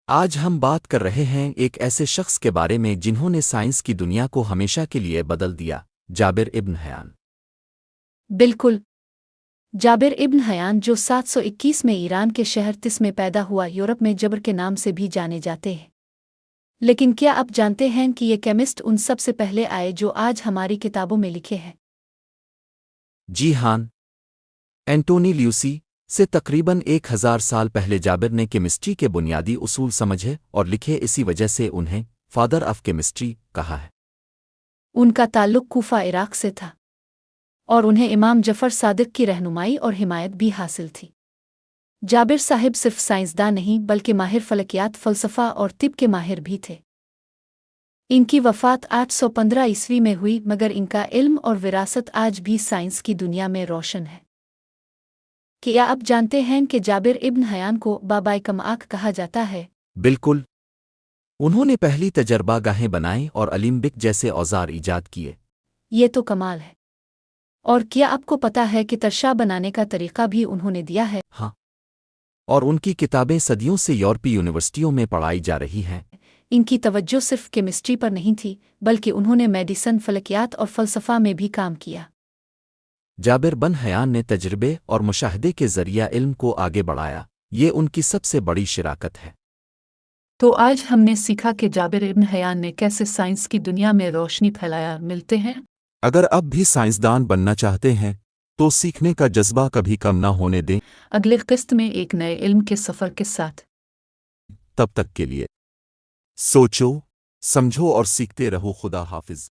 آج ہم بات کر رہے ہیں ایک ایسے شخص کے بارے میں جنہوں نے سائنس کی دنیا کو ہمیشہ کے لیے بدل دیا، جابر ابن حیان۔ بالکل۔ جابر ابن حیان جو 721 میں ایران کے شہر تس میں پیدا ہوا، یورپ میں جبر کے نام سے بھی جانے جاتے ہیں۔ لیکن کیا آپ جانتے ہیں کہ یہ کیمسٹ ان سب سے پہلے آئے جو آج ہماری کتابوں میں لکھے ہیں؟ جی ہاں، اینٹونی لیوسی سے تقریباً 1000 سال پہلے جابر نے کیمسٹری کے بنیادی اصول سمجھے اور لکھے، اسی وجہ سے انہیں فادر آف کیمسٹری کہا ہے۔ ان کا تعلق کوفہ عراق سے تھا اور انہیں امام جعفر صادق کی رہنمائی اور حمایت بھی حاصل تھی۔ جابر صاحب صرف سائنسداں نہیں بلکہ ماہر فلکیات، فلسفہ اور طب کے ماہر بھی تھے۔ ان کی وفات 815 عیسوی میں ہوئی، مگر ان کا علم اور وراثت آج بھی سائنس کی دنیا میں روشن ہے۔ کیا آپ جانتے ہیں کہ جابر ابن حیان کو بابائے کمآک کہا جاتا ہے؟ بالکل، انہوں نے پہلی تجربہ گاہیں بنائیں اور الیمبک جیسے اوزار ایجاد کیے۔ یہ تو کمال ہے۔ اور کیا آپ کو پتا ہے کہ ترشا بنانے کا طریقہ بھی انہوں نے دیا ہے؟ ہاں، اور ان کی کتابیں صدیوں سے یورپی یونیورسٹیوں میں پڑھائی جا رہی ہیں۔ ان کی توجہ صرف کیمسٹری پر نہیں تھی بلکہ انہوں نے میڈیسن، فلکیات اور فلسفہ میں بھی کام کیا۔ جابر بن حیان نے تجربے اور مشاہدے کے ذریعہ علم کو آگے بڑھایا، یہ ان کی سب سے بڑی شراکت ہے۔ تو آج ہم نے سیکھا کہ جابر ابن حیان نے کیسے سائنس کی دنیا میں روشنی پھیلایا۔ ملتے ہیں۔ اگر اب بھی سائنسدان بننا چاہتے ہیں تو سیکھنے کا جذبہ کبھی کم نہ ہونے دیں۔ اگلے قسط میں ایک نئے علم کے سفر کے ساتھ۔ تب تک کے لیے سوچو، سمجھو اور سیکھتے رہو۔ خدا حافظ۔